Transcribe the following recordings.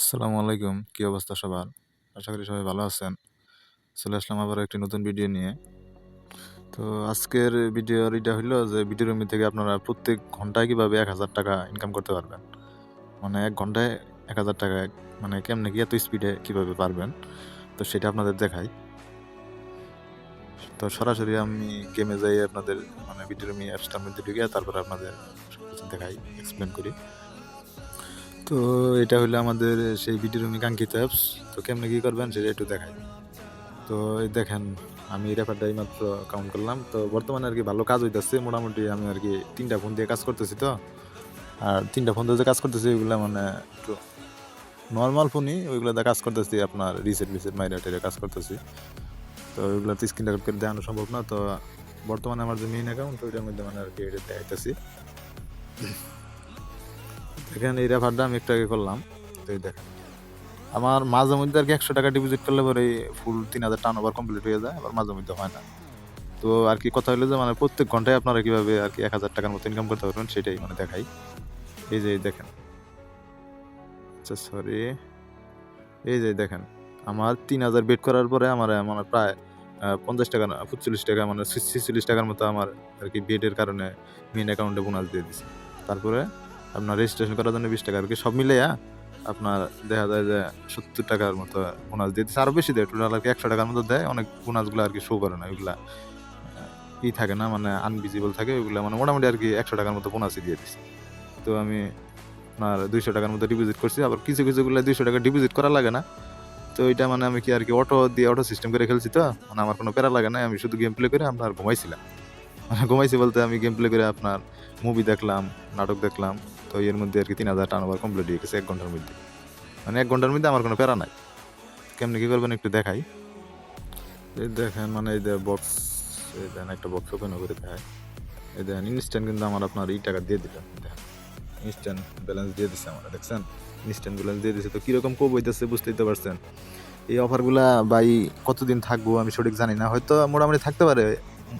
আসসালামু আলাইকুম। কি অবস্থা সবার? আশা করি সবাই ভালো আছেন। চলে আসলাম আবারও একটি নতুন ভিডিও নিয়ে। তো আজকের ভিডিওর এটা হইলো যে ভিডিওর মধ্যে থেকে আপনারা প্রত্যেক ঘন্টায় কিভাবে ৳১,০০০ ইনকাম করতে পারবেন। মানে ১ ঘন্টায় ৳১,০০০ মানে কেমনে কি এত স্পিডে কিভাবে পারবেন? তো সেটা আপনাদের দেখাই। তো সরাসরি আমি গেমে যাই আপনাদের মানে ভিডিওর অ্যাপসটার মধ্যে ঢুকে তারপরে আপনাদের সবকিছু দেখাই, এক্সপ্লেইন করি। তো এটা হইলো আমাদের সেই ভিডিওর কাঙ্ক্ষিত অ্যাপস। তো কেমনে কি করবেন সেটা একটু দেখাই। তো এই দেখেন আমি রেফারটা এইমাত্র কাউন্ট করলাম। তো বর্তমানে আরকি ভালো কাজ হইতাছে। মোটামুটি আমি আরকি ৩ টা ফোন দিয়ে কাজ করতেছি তো। আর ৩ টা ফোন দিয়ে যে কাজ করতেছি ওইগুলা মানে একটু নরমাল ফোনই ওইগুলা দিয়ে কাজ করতেছি আপনার রিসেট মাইরা-টাইরা কাজ করতেছি। তো ওইগুলাতে স্ক্রিন রেকর্ড করে দেখানো সম্ভব না। তো বর্তমানে আমার যে মেইন অ্যাকাউন্ট ওইটার মধ্যে মানে আরকি এটা দেখাইতেছি। দেখেন এই রেফারটা আমি একটু আগে করলাম। তো এই দেখেন। আমার মাঝে মধ্যে আরকি ৳১০০ ডিপোজিট করলে পরে ফুল ৩,০০০ টার্নওভার কমপ্লিট হয়ে যায়। আবার মাঝে মধ্যে হয় না। তো আরকি কথা হইলো যে মানে প্রত্যেক ঘন্টায় আপনারা কিভাবে আরকি ৳১,০০০ র মতো ইনকাম করতে পারবেন সেটাই মানে দেখাই। এই যে দেখেন। আচ্ছা সরি। এই যে দেখেন। আমার ৩,০০০ বেট করার পরে আমার মানে প্রায় ৳৫০ না ৳৪৫ মানে ৳৪৬ র মতো আমার আরকি বেটের কারণে মেইন অ্যাকাউন্টে বোনাস দিয়ে দিছে। তারপরে আপনার রেজিস্ট্রেশন করার জন্য ৳২০ আরকি সব মিলাইয়া আপনার দেখা যায় যে ৳৭০ র মতো বোনাস দিয়ে দিছে। আরো বেশি দেয়। টোটাল আরকি ৳১০০ র মতো দেয়। অনেক বোনাসগুলো আরকি শো করে না। ওইগুলা থাকে না মানে আনভিজিবল থাকে ওইগুলা মানে মোটামুটি আরকি ৳১০০ র মতো বোনাসই দিয়ে দিছে। তো আমি আপনার ৳২০০ র মতো ডিপোজিট করছি। আবার কিছুগুলা ৳২০০ ডিপোজিট করা লাগে না। তো ওইটা মানে আমি কি আরকি অটো সিস্টেম করে খেলছি তো। মানে আমার কোনো প্যারা লাগে নাই। আমি শুধু গেম প্লে করে আপনার ঘুমাইছিলাম। মানে ঘুমাইছি বলতে আমি গেম প্লে করে আপনার মুভি দেখলাম, নাটক দেখলাম। তো এর মধ্যে আরকি ৩,০০০ টার্নওভার কমপ্লিট হয়ে গেছে ১ ঘন্টার মধ্যে। মানে ১ ঘন্টার মধ্যে আমার কোনো প্যারা নাই। কেমনে কি করবেন একটু দেখাই। এই দেখেন মানে এই যে বক্স এই দেখেন একটা বক্স ওপেন করে দেখাই। এই দেখেন ইনস্ট্যান্ট কিন্তু আমার আপনার টাকা দিয়ে দিল। দেখেন ইনস্ট্যান্ট ব্যালেন্স দিয়ে দিছে আমার দেখছেন? ইনস্ট্যান্ট ব্যালেন্স দিয়ে দিছে। তো কিরকম কোপ হইতেছে বুঝতেই তো পারছেন। এই অফারগুলা ভাই কতদিন থাকবো আমি সঠিক জানি না। হয়তো মোটামুটি থাকতে পারে।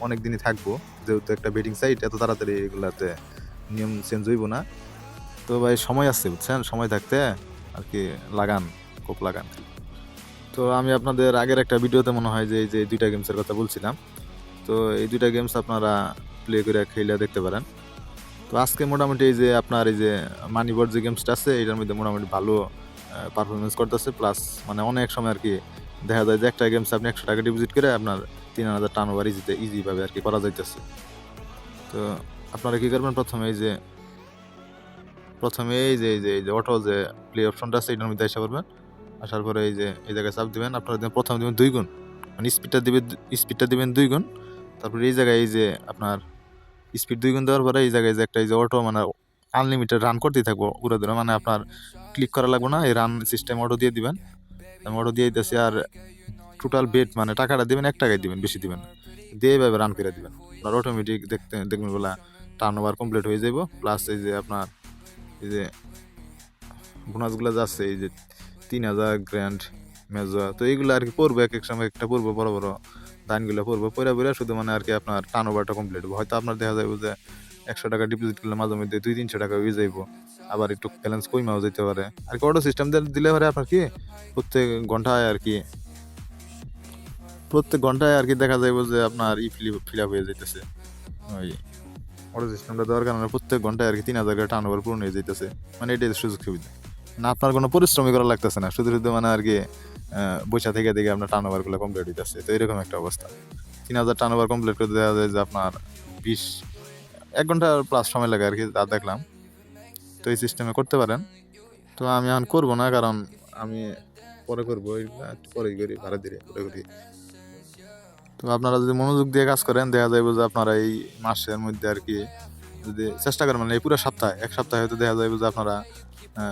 অনেক দিনই থাকবো। যেহেতু একটা বেটিং সাইট এত তাড়াতাড়ি এগুলাতে নিয়ম চেঞ্জ হইব না। তো ভাই সময় আছে বুঝছেন? সময় থাকতে আরকি লাগান, কোপ লাগান। তো আমি আপনাদের আগের একটা ভিডিওতে মনে হয় যে এই যে ২ টা গেমসের কথা বলছিলাম। তো এই ২ টা গেমস আপনারা প্লে করে খেইলা দেখতে পারেন। তো আজকে মোটামুটি এই যে আপনার এই যে মানিবট যে গেমসটা আছে এটার মধ্যে মোটামুটি ভালো পারফরম্যান্স করতেছে। প্লাস মানে অনেক সময় আরকি দেখা যায় যে একটা গেমসে আপনি ৳১০০ ডিপোজিট করে আপনার ৩,০০০ টার্নওভার ইজি ভাবে আরকি করা যাইতেছে। তো আপনারা কি করবেন ১ম এই যে অটো যে প্লে অপশনটা আছে এটার মধ্যে আইসা পড়বেন। আসার পরে এই জায়গায় চাপ দিবেন। আপনারা ১ম দিবেন ২ গুণ। মানে স্পিডটা দিবেন ২ গুণ। তারপরে এই জায়গায় এই যে আপনার স্পিড ২ গুণ দেওয়ার পরে এই জায়গায় যে একটা এই যে অটো মানে আনলিমিটেড রান করতেই থাকবো উড়াধুরা। মানে আপনার ক্লিক করা লাগবে না। এই রান সিস্টেম অটো দিয়ে দিবেন। আমি অটো দিয়ে দিতেছি আর টোটাল বেট মানে টাকাটা দিবেন ৳১ দিবেন, বেশি দিবেন না। দিয়ে এভাবে রান করে দিবেন। আপনার অটোমেটিক দেখবেন ওগুলা টার্নওভার কমপ্লিট হয়ে যাইব। প্লাস এই যে আপনার এই যে বোনাসগুলা যাচ্ছে এই যে ৩,০০০ গ্র্যান্ড মেজর তো এইগুলো আরকি পড়বে একেক সময় একটা পড়বে বড় দানগুলো পড়বে। পইড়া শুধু মানে আরকি আপনার টার্নওভারটা কমপ্লিট হবে। হয়তো আপনার দেখা যাইব যে ৳১০০ ডিপোজিট করলে মাঝে মধ্যে ৳২00-৩০০ হয়ে যাইবো। আবার একটু ব্যালেন্স কইমাও যাইতে পারে। আরকি অটো সিস্টেম দিলে পরে আপনার কি প্রত্যেক ঘন্টায় আরকি দেখা যাইব যে আপনার ফিল আপ হয়ে যাইতেছে। ওই অটো সিস্টেমটা দেওয়ার কারণে প্রত্যেক ঘন্টায় আরকি ৩,০০০ করে টার্নওভার পূরণ হয়ে যাইতেছে। মানে এটাই সুযোগ সুবিধা। না আপনার কোনো পরিশ্রমই করা লাগতেছে না। শুধু মানে আরকি বইসা থেকে আপনার টার্নওভার গুলো কমপ্লিট হইতাছে। তো এরকম একটা অবস্থা। ৩,০০০ টার্নওভার কমপ্লিট করতে দেখা যায় যে আপনার ১ ঘন্টা প্লাস সময় লাগে আরকি যা দেখলাম। তো এই সিস্টেমে করতে পারেন। তো আমি এখন করব না কারণ আমি পরে করব এগুলা একটু পরেই করি ভাড়া ধীরে পরে করি। তো আপনারা যদি মনোযোগ দিয়ে কাজ করেন দেখা যাইব যে আপনারা এই মাসের মধ্যে আরকি যদি চেষ্টা করেন মানে এই পুরা সপ্তাহে ১ সপ্তাহে হয়তো দেখা যাইব যে আপনারা আ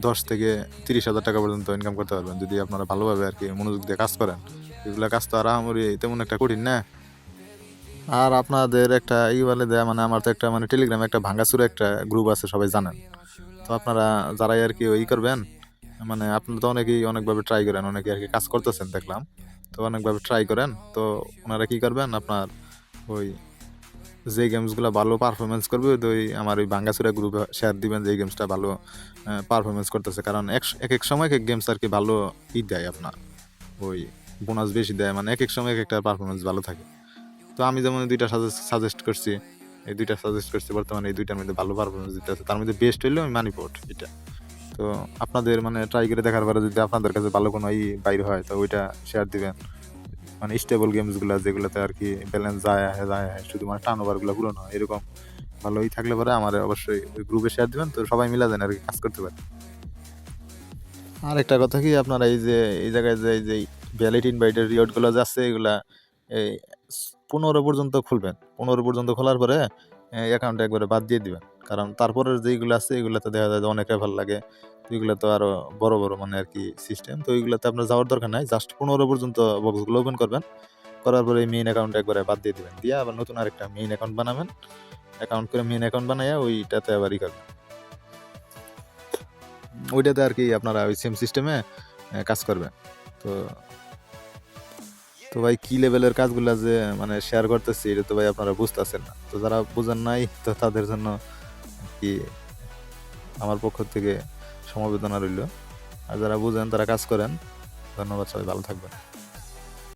১০ থেকে ৳৩০,০০০ পর্যন্ত ইনকাম করতে পারবেন। যদি আপনারা ভালোভাবে আরকি মনোযোগ দিয়ে কাজ করেন। এগুলা কাজ তো আর আহামরি তেমন একটা কঠিন না। আর আপনাদের একটা বলে দেয়া মানে আমার তো একটা মানে টেলিগ্রামে একটা ভাঙাচোরা একটা গ্রুপ আছে সবাই জানেন। তো আপনারা যারাই আরকি করবেন মানে আপনারা তো অনেকেই অনেকভাবে ট্রাই করেন। অনেকে আরকি কাজ করতেছেন দেখলাম। তো অনেকভাবে ট্রাই করেন। তো উনারা কি করবেন আপনার ওই যে গেমসগুলো ভালো পারফরমেন্স করবে ওই আমার ওই ভাঙ্গাচুরা গ্রুপে শেয়ার দিবেন যে এই গেমসটা ভালো পারফরমেন্স করতেছে, কারণ এক এক সময় এক এক গেমস আর কি ভালো দেয় আপনার ওই বোনাস বেশি দেয়, মানে এক এক সময় এক একটা পারফরমেন্স ভালো থাকে। তো আমি যেমন এই দুইটা সাজেস্ট করছি, বর্তমানে এই দুইটার মধ্যে ভালো পারফরমেন্স দিতে আছে, তার মধ্যে বেস্ট হইলো মানিপোর্ট এটা। তো আপনাদের মানে ট্রাই করে দেখার পরে যদি আপনাদের কাছে ভালো কোনো বাইর হয় তো ওইটা শেয়ার দিবেন। মানে স্টেবল গেমসগুলো যেগুলোতে আর কি ব্যালেন্স যায় শুধু মানে টার্ন ওভারগুলো পূরণ হয়, এরকম ভালোই থাকলে পরে আমার অবশ্যই ওই গ্রুপে শেয়ার দিবেন, তো সবাই মিলে যেন আর কি কাজ করতে পারে। আর একটা কথা কি, আপনারা এই যে এই জায়গায় যে এই যে ভ্যালিড ইনভাইটেড রিওয়ার্ডগুলো যে আছে এগুলা এই 15 পর্যন্ত খুলবেন। 15 পর্যন্ত খোলার পরে অ্যাকাউন্ট একবারে বাদ দিয়ে দিবেন, কারণ তারপরের যেগুলো আছে এগুলাতে দেখা যায় যে অনেক রেফার লাগে। তো এগুলো তো আরো বড় বড় মানে আর কি সিস্টেম, তো এগুলাতে আপনার যাওয়ার দরকার নাই। জাস্ট 15 পর্যন্ত বক্সগুলো ওপেন করবেন, করার পরে মেইন অ্যাকাউন্ট একবারে বাদ দিয়ে দিবেন, দিয়ে আবার নতুন আরেকটা মেইন অ্যাকাউন্ট বানাবেন। অ্যাকাউন্ট করে মেইন অ্যাকাউন্ট বানাইয়া ওইটাতে আবার করবেন, ওইটাতে আর কি আপনারা ওই সেম সিস্টেমে কাজ করবেন। তো তো ভাই কি লেভেলের কাজগুলা যে মানে শেয়ার করতেছি এটা তো ভাই আপনারা বুঝতেছেন না। তো যারা বুঝেন নাই তো তাদের জন্য কি আমার পক্ষ থেকে সমবেদনা রইল, আর যারা বুঝেন তারা কাজ করেন। ধন্যবাদ, সবাই ভালো থাকবেন।